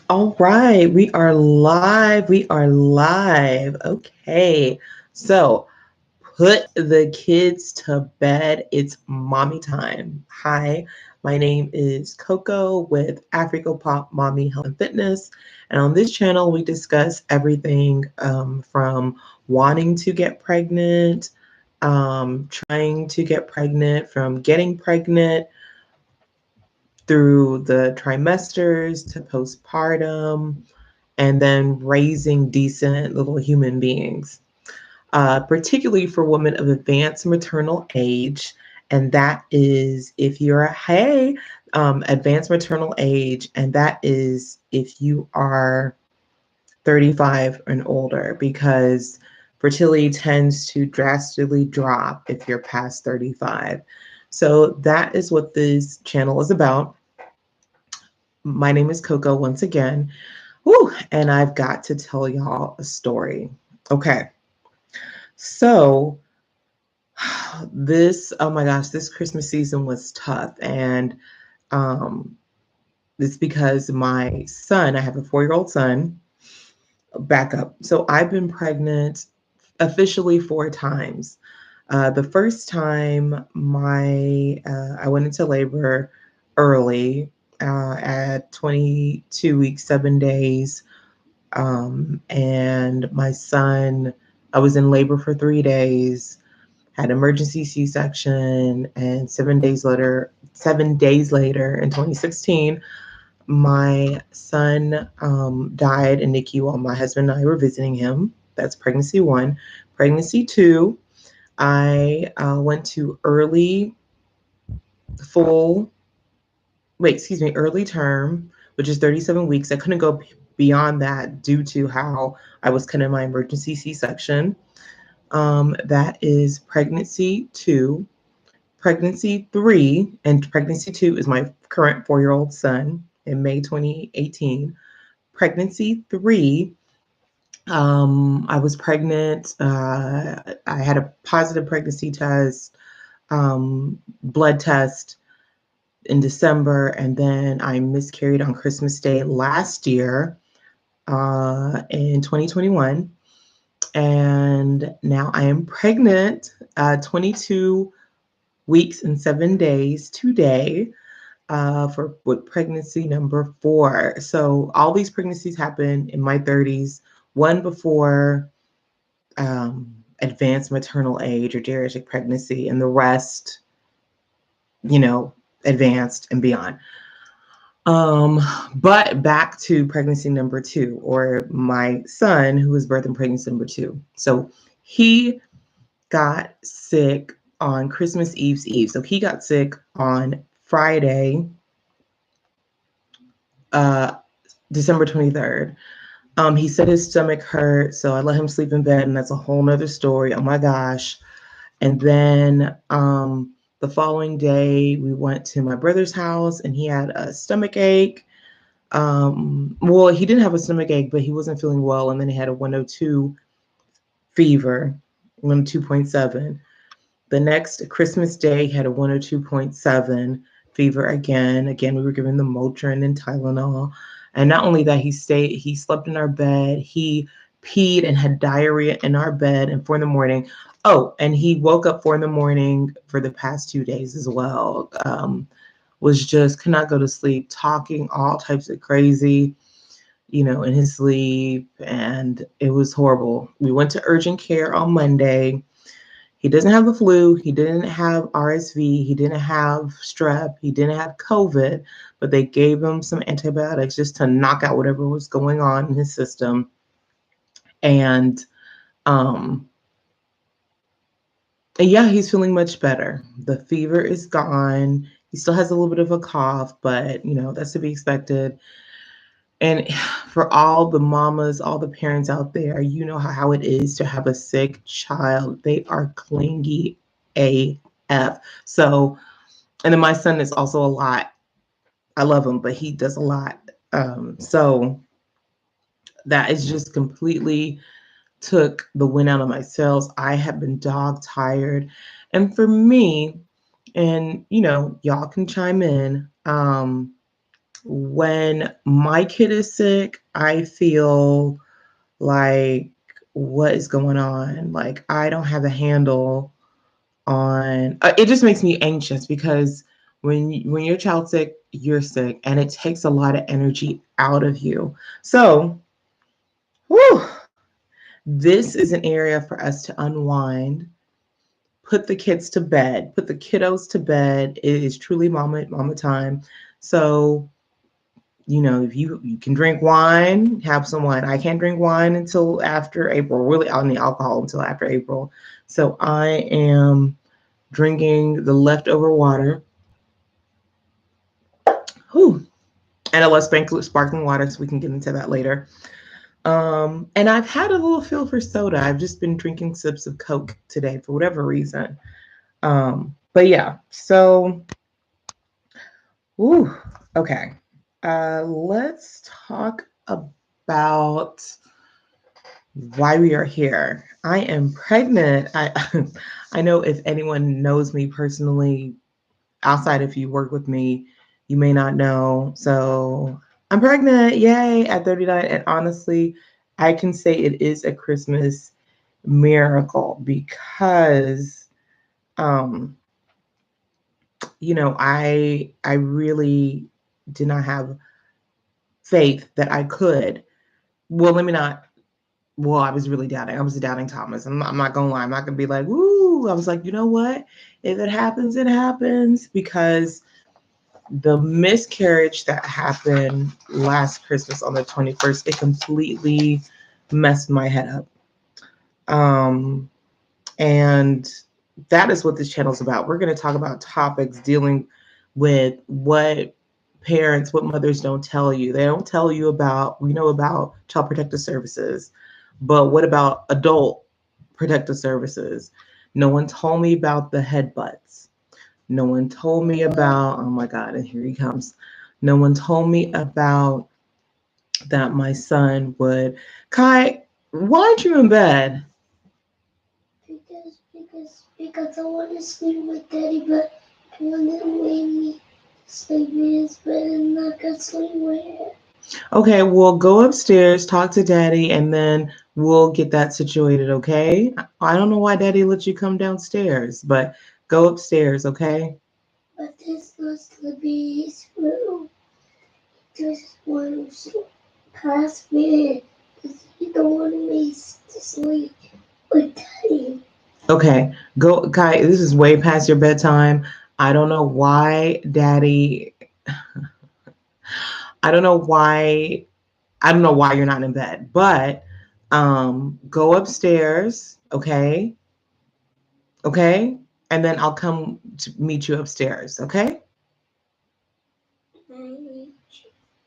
All right, we are live. We are live. Okay, so put the kids to bed. It's mommy time. Hi, my name is Coco with Africa Pop Mommy Health and Fitness. And on this channel, we discuss everything from wanting to get pregnant, trying to get pregnant, from getting pregnant through the trimesters to postpartum and then raising decent little human beings, particularly for women of advanced maternal age. And that is if you're advanced maternal age, and that is if you are 35 and older, because fertility tends to drastically drop if you're past 35. So that is what this channel is about. My name is Coco once again. Whew, and I've got to tell y'all a story. Okay. So oh my gosh, this Christmas season was tough. And um, it's because my son, I have a 4-year-old son, back up. So I've been pregnant officially 4 times. The first time I went into labor early at 22 weeks, 7 days. And my son, I was in labor for 3 days, had emergency C-section, and 7 days later in 2016, my son died in NICU while my husband and I were visiting him. That's pregnancy 1. Pregnancy 2, I went to full, early term, which is 37 weeks. I couldn't go beyond that due to how I was cutting my emergency C-section. That is pregnancy 2. Pregnancy 3, and pregnancy 2 is my current 4-year-old son in May 2018. Pregnancy 3, I was pregnant. I had a positive pregnancy test, blood test in December, and then I miscarried on Christmas Day last year in 2021. And now I am pregnant, 22 weeks and 7 days today, with pregnancy number 4. So all these pregnancies happened in my 30s, one before advanced maternal age or geriatric pregnancy, and the rest, advanced and beyond. But back to pregnancy number 2, or my son who was birthed in pregnancy number 2. So he got sick on Christmas Eve's Eve. So he got sick on Friday, December 23rd. He said his stomach hurt, so I let him sleep in bed, and that's a whole nother story. Oh my gosh. And then the following day, we went to my brother's house, and he had a stomach ache. Well, he didn't have a stomach ache, but he wasn't feeling well, and then he had a 102 fever, 102.7. The next Christmas Day, he had a 102.7 fever again. Again, we were given the Motrin and Tylenol. And not only that, he slept in our bed. He peed and had diarrhea in our bed and 4 in the morning. Oh, and he woke up 4 in the morning for the past 2 days as well. Could not go to sleep, talking all types of crazy, in his sleep. And it was horrible. We went to urgent care on Monday. He doesn't have the flu. He didn't have RSV. He didn't have strep. He didn't have COVID, but they gave him some antibiotics just to knock out whatever was going on in his system. And yeah, he's feeling much better. The fever is gone. He still has a little bit of a cough, but that's to be expected. And for all the mamas, all the parents out there, you know how it is to have a sick child. They are clingy AF. So, and then my son is also a lot. I love him, but he does a lot. So that is just completely took the wind out of my sails. I have been dog tired. And for me, and y'all can chime in, when my kid is sick, I feel like, what is going on? Like, I don't have a handle on it. Just makes me anxious because when your child's sick, you're sick, and it takes a lot of energy out of you. So, whew, this is an area for us to unwind, put the kids to bed, put the kiddos to bed. It is truly mama time. So, if you can drink wine, have some wine. I can't drink wine until after April. Really, I need alcohol until after April. So I am drinking the leftover water. Whew. And a less sparkling water, so we can get into that later. And I've had a little feel for soda. I've just been drinking sips of Coke today for whatever reason. But yeah, so, ooh, okay. Let's talk about why we are here. I am pregnant. I know if anyone knows me personally, outside if you work with me, you may not know. So I'm pregnant, yay, at 39. And honestly, I can say it is a Christmas miracle because I really did not have faith that I could. Well, let me not. Well, I was really doubting. I was doubting Thomas. I'm not gonna lie. I'm not gonna be like, woo. I was like, you know what? If it happens, it happens. Because the miscarriage that happened last Christmas on the 21st, it completely messed my head up. And that is what this channel is about. We're going to talk about topics dealing with what mothers don't tell you. They don't tell you about, we know about Child Protective Services, but what about adult protective services? No one told me about the headbutts. No one told me about, oh my God, and here he comes. No one told me about that my son would. Kai, why aren't you in bed? Because I want to sleep with Daddy, but I want to make me sleep in his bed and not go sleep with him. Okay, well, go upstairs, talk to Daddy, and then we'll get that situated, okay? I don't know why Daddy let you come downstairs, but go upstairs, okay? But this was to be his room. He just wants to pass me because he don't want me to sleep with Daddy. Okay, go, Kai. This is way past your bedtime. I don't know why Daddy. I don't know why. I don't know why you're not in bed, but go upstairs, okay? Okay, and then I'll come to meet you upstairs, okay?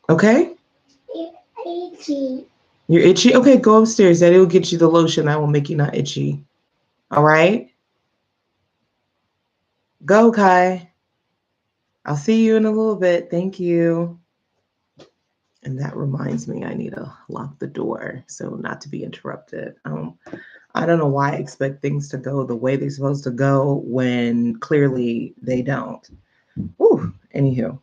Okay? Itchy. You're itchy? Okay, go upstairs. Daddy will get you the lotion that will make you not itchy. All right? Go, Kai. I'll see you in a little bit. Thank you. And that reminds me, I need to lock the door so not to be interrupted. I don't know why I expect things to go the way they're supposed to go when clearly they don't. Whew, anywho.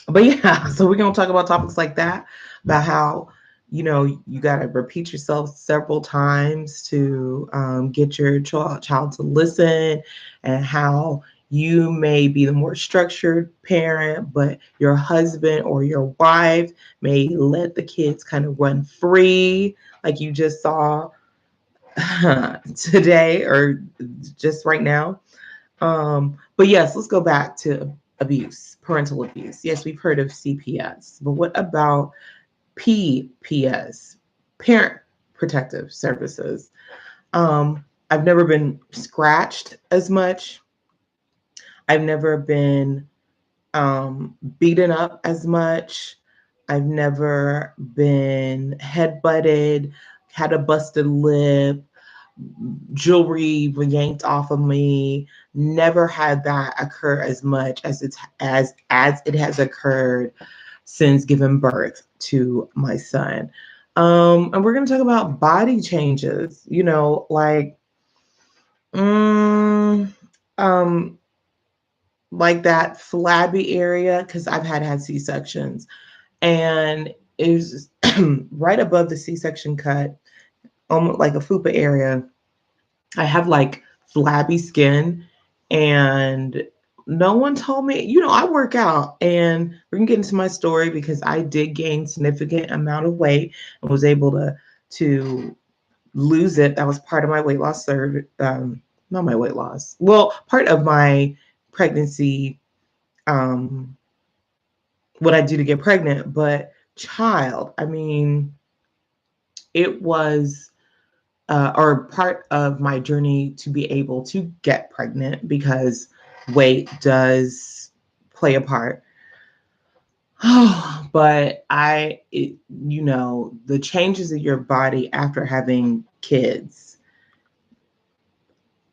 But yeah, so we're going to talk about topics like that, about how, you got to repeat yourself several times to get your child to listen, and how you may be the more structured parent, but your husband or your wife may let the kids kind of run free, like you just saw today or just right now. But yes, let's go back to abuse, parental abuse. Yes, we've heard of CPS, but what about PPS, Parent Protective Services? I've never been scratched as much. I've never been beaten up as much. I've never been headbutted, had a busted lip, jewelry yanked off of me. Never had that occur as much as it has occurred since giving birth to my son. And we're going to talk about body changes, like, um, like that flabby area, because I've had C-sections, and it was right above the C-section cut, almost like a fupa area. I have like flabby skin, and no one told me, I work out, and we're gonna get into my story because I did gain significant amount of weight and was able to lose it. That was part of my weight loss not my weight loss. Well, part of my pregnancy, what I do to get pregnant, but child, I mean, it was or part of my journey to be able to get pregnant, because weight does play a part. But the changes in your body after having kids,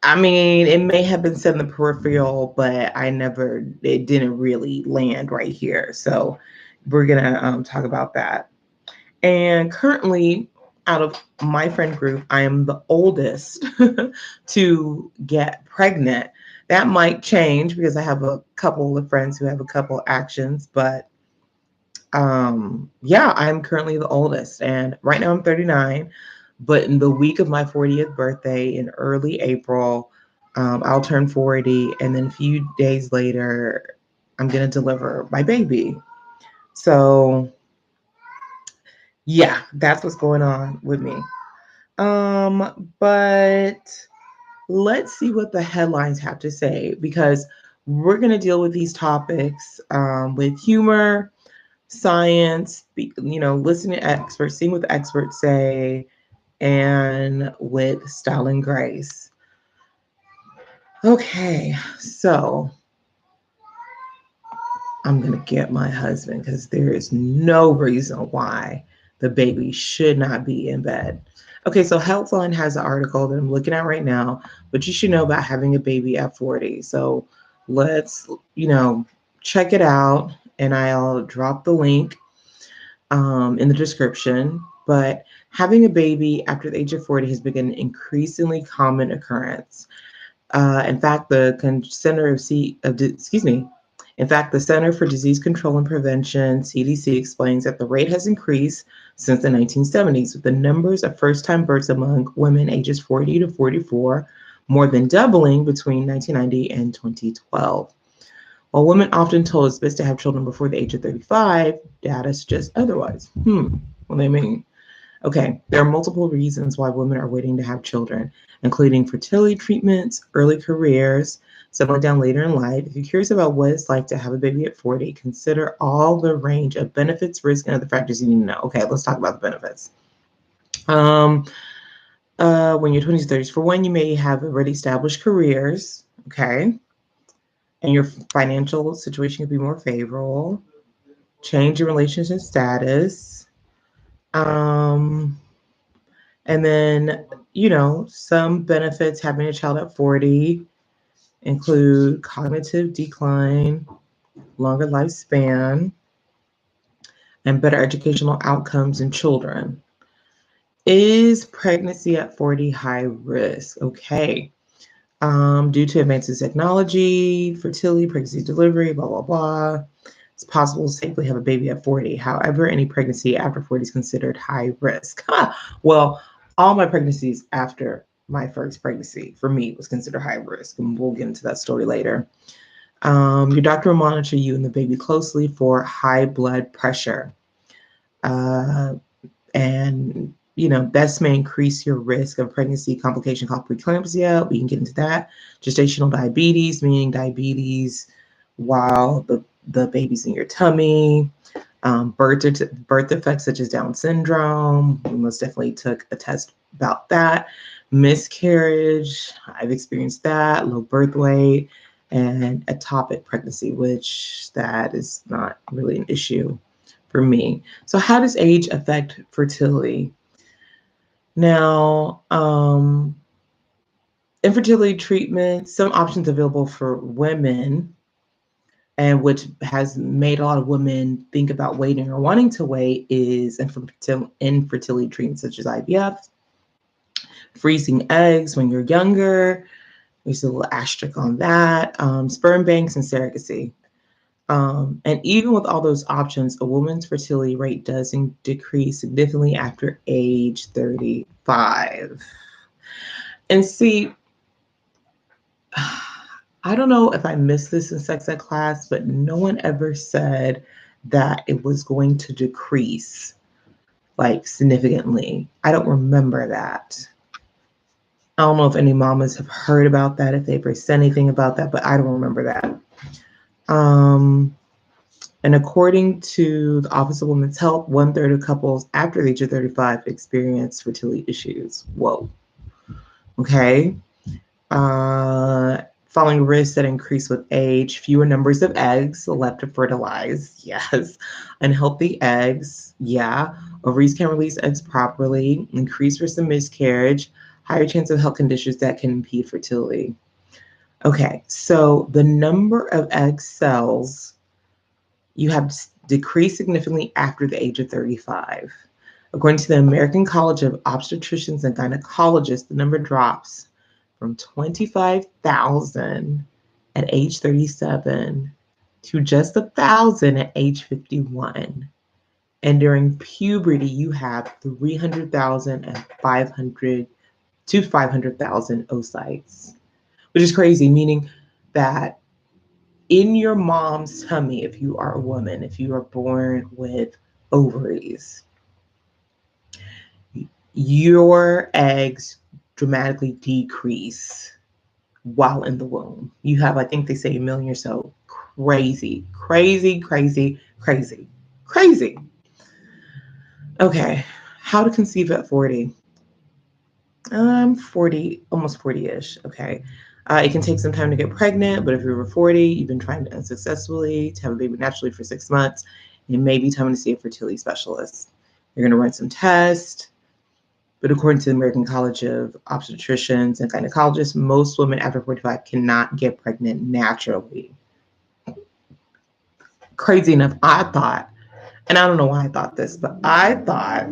I mean, it may have been said in the peripheral, but it didn't really land right here. So we're going to talk about that. And currently, out of my friend group, I am the oldest to get pregnant. That might change because I have a couple of friends who have a couple actions, but yeah, I'm currently the oldest. And right now I'm 39, but in the week of my 40th birthday in early April, I'll turn 40. And then a few days later, I'm going to deliver my baby. So yeah, that's what's going on with me. But let's see what the headlines have to say, because we're going to deal with these topics with humor, science, listening to experts, seeing what the experts say, and with style and grace. Okay, so I'm going to get my husband because there is no reason why the baby should not be in bed. Okay, so Healthline has an article that I'm looking at right now, but you should know about having a baby at 40. So let's, check it out, and I'll drop the link in the description. But having a baby after the age of 40 has become an increasingly common occurrence. In fact, the Center for Disease Control and Prevention, CDC, explains that the rate has increased since the 1970s, with the numbers of first-time births among women ages 40 to 44 more than doubling between 1990 and 2012. While women often told it's best to have children before the age of 35, data suggests otherwise. What do they mean? Okay, there are multiple reasons why women are waiting to have children, including fertility treatments, early careers, settling down later in life. If you're curious about what it's like to have a baby at 40, consider all the range of benefits, risks, and other factors you need to know. Okay, let's talk about the benefits. When you're 20s, 30s, for one, you may have already established careers, okay, and your financial situation could be more favorable. Change your relationship status. And then, some benefits having a child at 40 include cognitive decline, longer lifespan, and better educational outcomes in children. Is pregnancy at 40 high risk? Okay. Due to advances in technology, fertility, pregnancy, delivery, blah, blah, blah, it's possible to safely have a baby at 40. However, any pregnancy after 40 is considered high risk. Well, all my pregnancies after my first pregnancy, for me, was considered high risk, and we'll get into that story later. Your doctor will monitor you and the baby closely for high blood pressure. And this may increase your risk of pregnancy complication called preeclampsia. We can get into that. Gestational diabetes, meaning diabetes while the baby's in your tummy. Birth defects such as Down syndrome. We most definitely took a test about that. Miscarriage, I've experienced that. Low birth weight, and ectopic pregnancy, which that is not really an issue for me. So how does age affect fertility? Now, infertility treatment, some options available for women, and which has made a lot of women think about waiting or wanting to wait, is infertility treatments such as IVF, freezing eggs when you're younger, There's a little asterisk on that. Sperm banks and surrogacy. And even with all those options, a woman's fertility rate does decrease significantly after age 35. And see, I don't know if I missed this in sex ed class, but no one ever said that it was going to decrease like significantly. I don't remember that. I don't know if any mamas have heard about that, if they've ever said anything about that, but I don't remember that. And according to the Office of Women's Health, 1/3 of couples after the age of 35 experience fertility issues. Whoa. Okay. Following risks that increase with age, fewer numbers of eggs left to fertilize. Yes. Unhealthy eggs. Yeah. Ovaries can't release eggs properly. Increased risk of miscarriage. Higher chance of health conditions that can impede fertility. Okay. So the number of egg cells you have decreased significantly after the age of 35. According to the American College of Obstetricians and Gynecologists, the number drops from 25,000 at age 37 to just 1,000 at age 51. And during puberty, you have 300,000 and 500 to 500,000 oocytes, which is crazy, meaning that in your mom's tummy, if you are a woman, if you are born with ovaries, your eggs dramatically decrease while in the womb. You have, I think they say 1 million or so. Crazy, crazy, crazy, crazy, crazy. Okay, how to conceive at 40. I'm 40, almost 40-ish, okay. It can take some time to get pregnant, but if you're over 40, you've been trying unsuccessfully to have a baby naturally for 6 months, it may be time to see a fertility specialist. You're going to run some tests, but according to the American College of Obstetricians and Gynecologists, most women after 45 cannot get pregnant naturally. Crazy enough, I thought, and I don't know why I thought this, but I thought,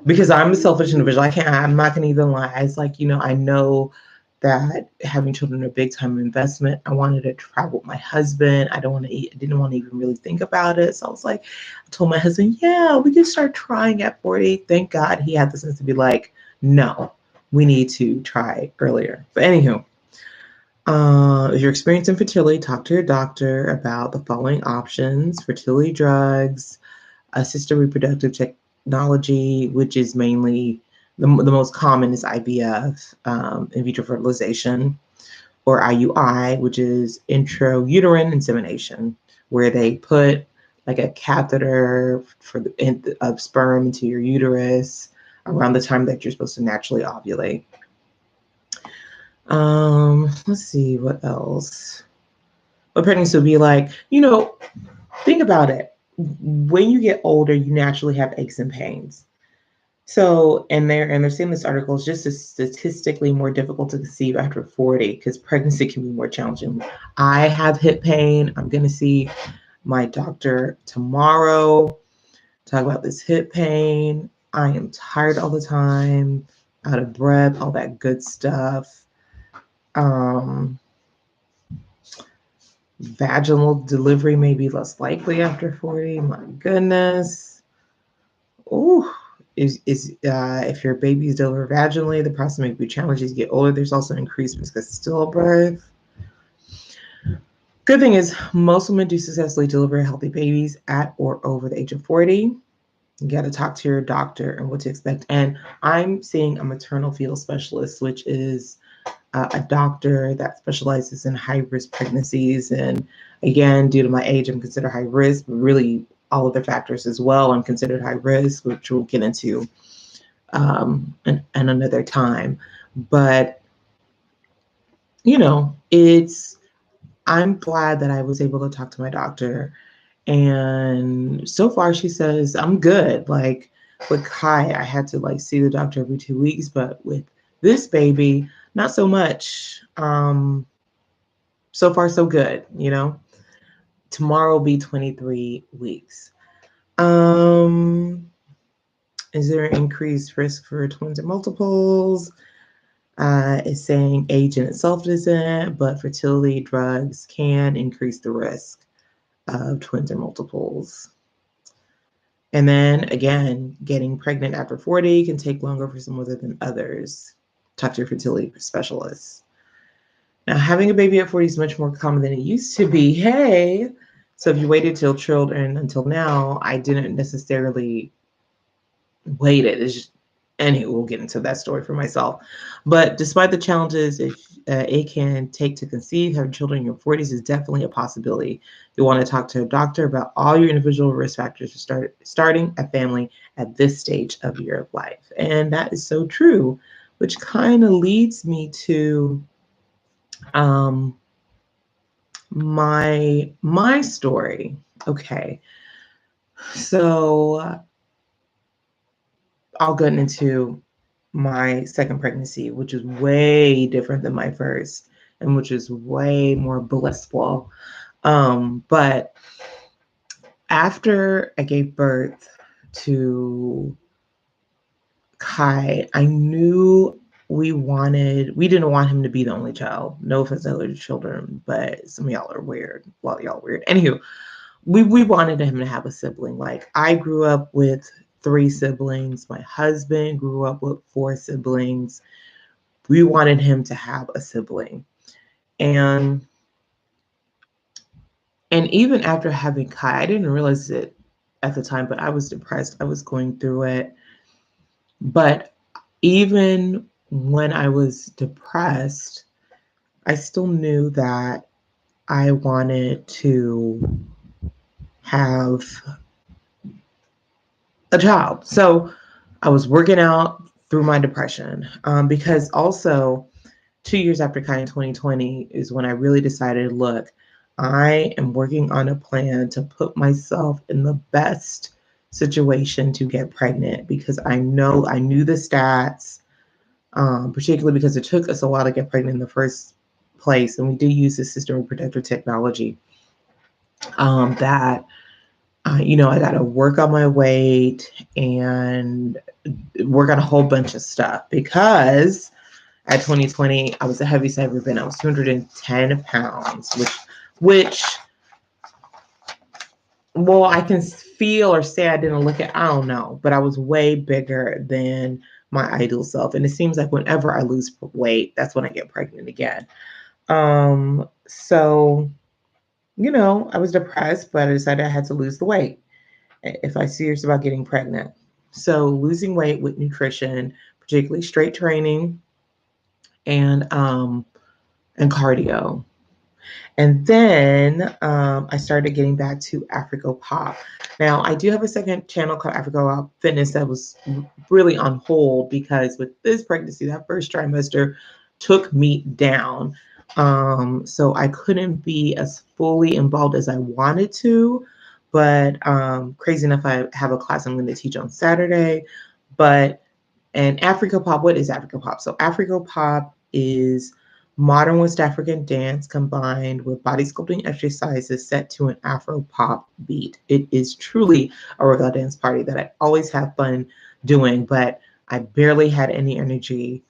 because I'm a selfish individual, I'm not going to even lie. It's like, I know that having children is a big time investment. I wanted to travel with my husband. I didn't want to even really think about it. So I was like, I told my husband, yeah, we can start trying at 40. Thank God he had the sense to be like, no, we need to try earlier. But anywho, if you're experiencing infertility, talk to your doctor about the following options: fertility drugs, assisted reproductive technology, which is mainly the most common is IVF, in vitro fertilization, or IUI, which is intrauterine insemination, where they put like a catheter of sperm into your uterus around the time that you're supposed to naturally ovulate. Let's see what else. What pregnancy would be like, think about it. When you get older, you naturally have aches and pains. So, and they're saying this article is just statistically more difficult to conceive after 40 because pregnancy can be more challenging. I have hip pain. I'm going to see my doctor tomorrow, talk about this hip pain. I am tired all the time, out of breath, all that good stuff. Vaginal delivery may be less likely after 40. My goodness. Ooh. If your baby is delivered vaginally, the process may be challenging as you get older. There's also increased risk of stillbirth. Good thing is most women do successfully deliver healthy babies at or over the age of 40. You got to talk to your doctor and what to expect. And I'm seeing a maternal fetal specialist, which is a doctor that specializes in high-risk pregnancies. And again, due to my age, I'm considered high risk, but really all other factors as well. I'm considered high risk, which we'll get into another time. But, I'm glad that I was able to talk to my doctor. And so far, she says, I'm good. Like with Kai, I had to see the doctor every 2 weeks, but with this baby, not so much. So far, so good, Tomorrow will be 23 weeks. Is there an increased risk for twins or multiples? It's saying age in itself isn't, but fertility drugs can increase the risk of twins or multiples. And then again, getting pregnant after 40 can take longer for some other than others. Talk to your fertility specialist. Now, having a baby at 40 is much more common than it used to be. Hey, so if you waited till children until now, I didn't necessarily wait it. It's just, anyway, we'll get into that story for myself. But despite the challenges it can take to conceive, having children in your 40s is definitely a possibility. You want to talk to a doctor about all your individual risk factors for starting a family at this stage of your life. And that is so true, which kind of leads me to my story. Okay, so I'll get into my second pregnancy, which is way different than my first, and which is way more blissful. But after I gave birth to Kai, I knew we didn't want him to be the only child. No offense to other children, but some of y'all are weird. Well, y'all are weird. Anywho, we wanted him to have a sibling. Like, I grew up with 3 siblings. My husband grew up with 4 siblings. We wanted him to have a sibling. And even after having Kai, I didn't realize it at the time, but I was depressed. I was going through it. But even when I was depressed, I still knew that I wanted to have a child. So I was working out through my depression, because also 2 years after Kai in 2020 is when I really decided, look, I am working on a plan to put myself in the best situation to get pregnant, because I knew the stats, particularly because it took us a while to get pregnant in the first place. And we did use assisted reproductive technology, that I got to work on my weight and work on a whole bunch of stuff, because at 2020, I was the heaviest I've ever been. I was 210 pounds, which, well, I can feel or say I didn't look at, I don't know, but I was way bigger than my ideal self. And it seems like whenever I lose weight, that's when I get pregnant again. So, I was depressed, but I decided I had to lose the weight if I was serious about getting pregnant. So losing weight with nutrition, particularly straight training and cardio. And then I started getting back to Africa Pop. Now, I do have a second channel called Africa Pop Fitness that was really on hold, because with this pregnancy, that first trimester took me down. So I couldn't be as fully involved as I wanted to. But crazy enough, I have a class I'm going to teach on Saturday. And Africa Pop, what is Africa Pop? So Africa Pop is modern West African dance combined with body sculpting exercises set to an Afro pop beat. It is truly a workout dance party that I always have fun doing, but I barely had any energy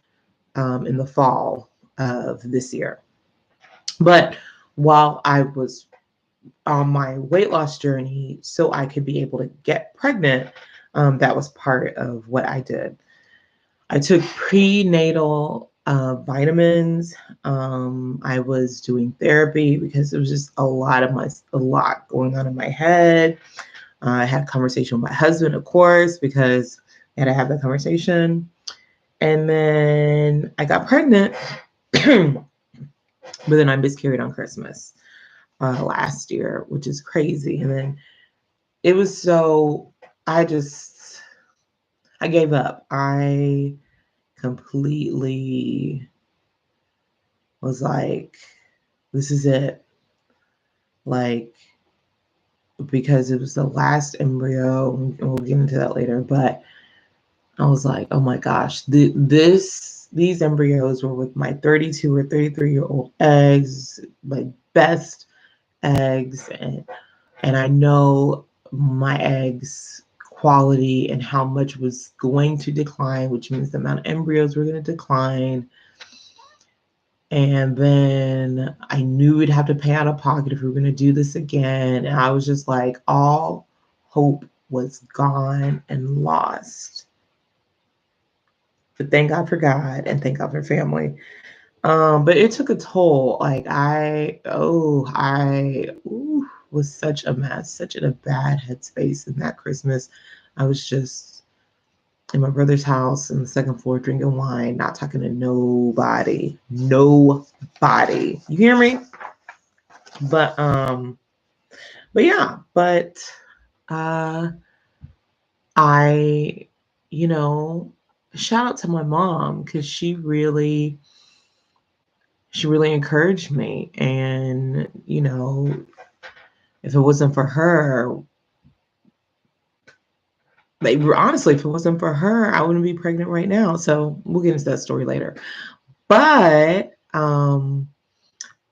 in the fall of this year. But while I was on my weight loss journey, so I could be able to get pregnant, that was part of what I did. I took prenatal vitamins. I was doing therapy because it was just a lot going on in my head. I had a conversation with my husband, of course, because I had to have that conversation. And then I got pregnant, but then I miscarried on Christmas last year, which is crazy. And then it was I gave up. I completely was like, this is it. Like, because it was the last embryo, and we'll get into that later, but I was like, oh my gosh, these embryos were with my 32 or 33-year-old eggs, my best eggs, and I know my eggs quality and how much was going to decline, which means the amount of embryos were going to decline. And then I knew we'd have to pay out of pocket if we were going to do this again. And I was just like, all hope was gone and lost. But thank God for God and thank God for family. But it took a toll. Like I was such a mess, such in a bad headspace. In that Christmas, I was just in my brother's house on the second floor drinking wine, not talking to nobody. Nobody. You hear me? But yeah, but I, shout out to my mom because she really encouraged me. And, if it wasn't for her, like, honestly, if it wasn't for her, I wouldn't be pregnant right now. So we'll get into that story later. But I,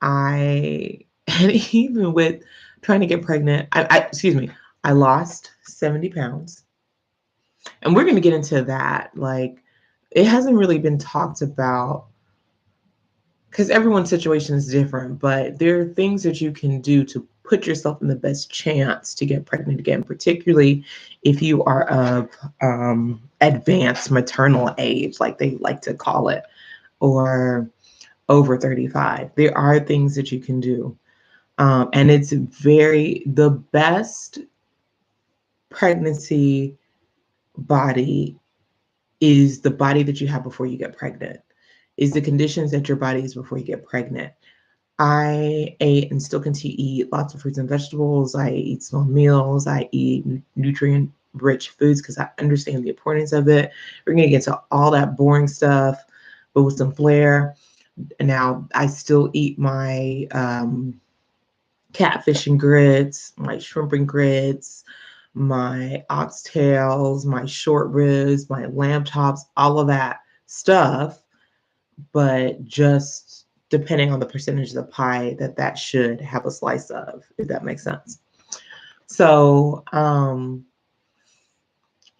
and even with trying to get pregnant, I lost 70 pounds. And we're going to get into that. Like, it hasn't really been talked about because everyone's situation is different, but there are things that you can do to put yourself in the best chance to get pregnant again, particularly if you are of advanced maternal age, like they like to call it, or over 35. There are things that you can do. And it's the best pregnancy body is the body that you have before you get pregnant, is the conditions that your body is before you get pregnant. I ate and still continue to eat lots of fruits and vegetables. I eat small meals. I eat nutrient-rich foods because I understand the importance of it. We're going to get to all that boring stuff, but with some flair. And now I still eat my catfish and grits, my shrimp and grits, my oxtails, my short ribs, my lamb chops, all of that stuff, but just depending on the percentage of the pie that should have a slice of, if that makes sense. So,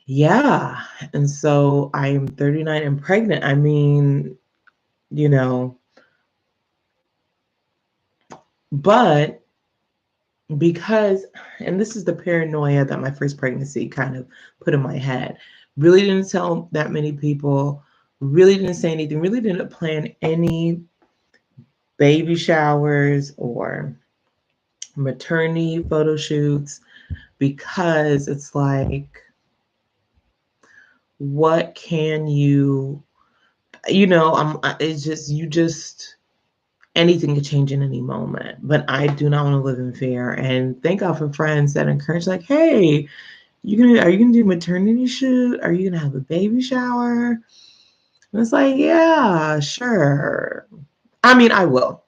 yeah. And so I'm 39 and pregnant. I mean, but because, and this is the paranoia that my first pregnancy kind of put in my head, really didn't tell that many people, really didn't say anything, really didn't plan any baby showers or maternity photo shoots, because it's like, what can anything could change in any moment. But I do not want to live in fear. And thank God for friends that encourage, like, hey, are you gonna do a maternity shoot? Are you gonna have a baby shower? And it's like, yeah, sure. I mean, I will.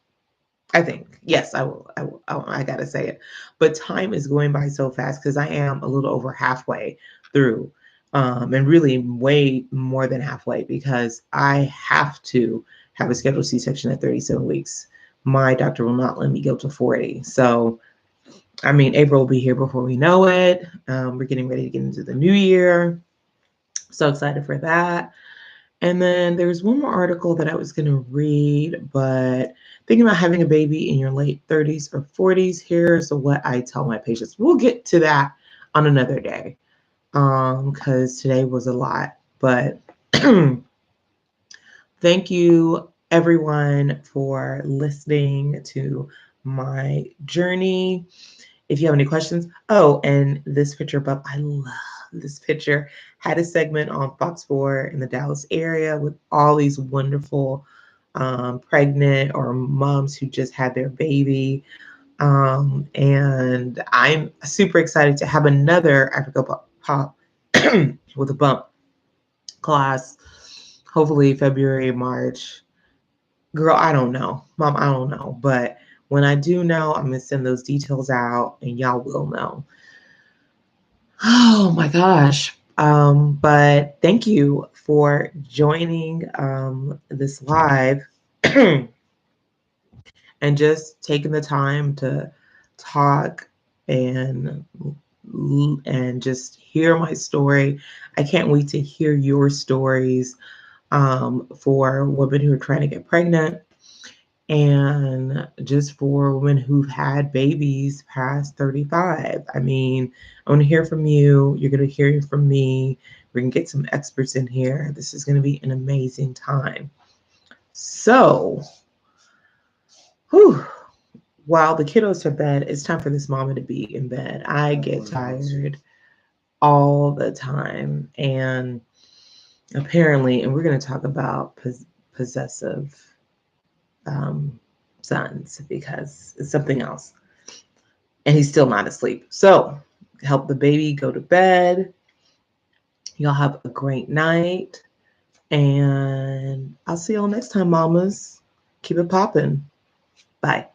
I think. Yes, I will. I gotta say it. But time is going by so fast because I am a little over halfway through. And really way more than halfway, because I have to have a scheduled C-section at 37 weeks. My doctor will not let me go to 40. So, I mean, April will be here before we know it. We're getting ready to get into the new year. So excited for that. And then there's one more article that I was going to read, but thinking about having a baby in your late 30s or 40s, here's what I tell my patients. We'll get to that on another day, because today was a lot. But thank you, everyone, for listening to my journey. If you have any questions, and this picture above, I love this picture. Had a segment on Fox 4 in the Dallas area with all these wonderful pregnant or moms who just had their baby. And I'm super excited to have another Africa Pop with a bump class, hopefully February, March. Girl, I don't know. Mom, I don't know. But when I do know, I'm going to send those details out and y'all will know. Oh my gosh. But thank you for joining this live and just taking the time to talk and just hear my story. I can't wait to hear your stories for women who are trying to get pregnant. And just for women who've had babies past 35. I mean, I want to hear from you. You're going to hear from me. We're going to get some experts in here. This is going to be an amazing time. So, whew, while the kiddos are bed, it's time for this mama to be in bed. I get tired all the time. And apparently, and we're going to talk about possessive sons because it's something else. And he's still not asleep. So help the baby go to bed. Y'all have a great night. And I'll see y'all next time, mamas. Keep it popping. Bye.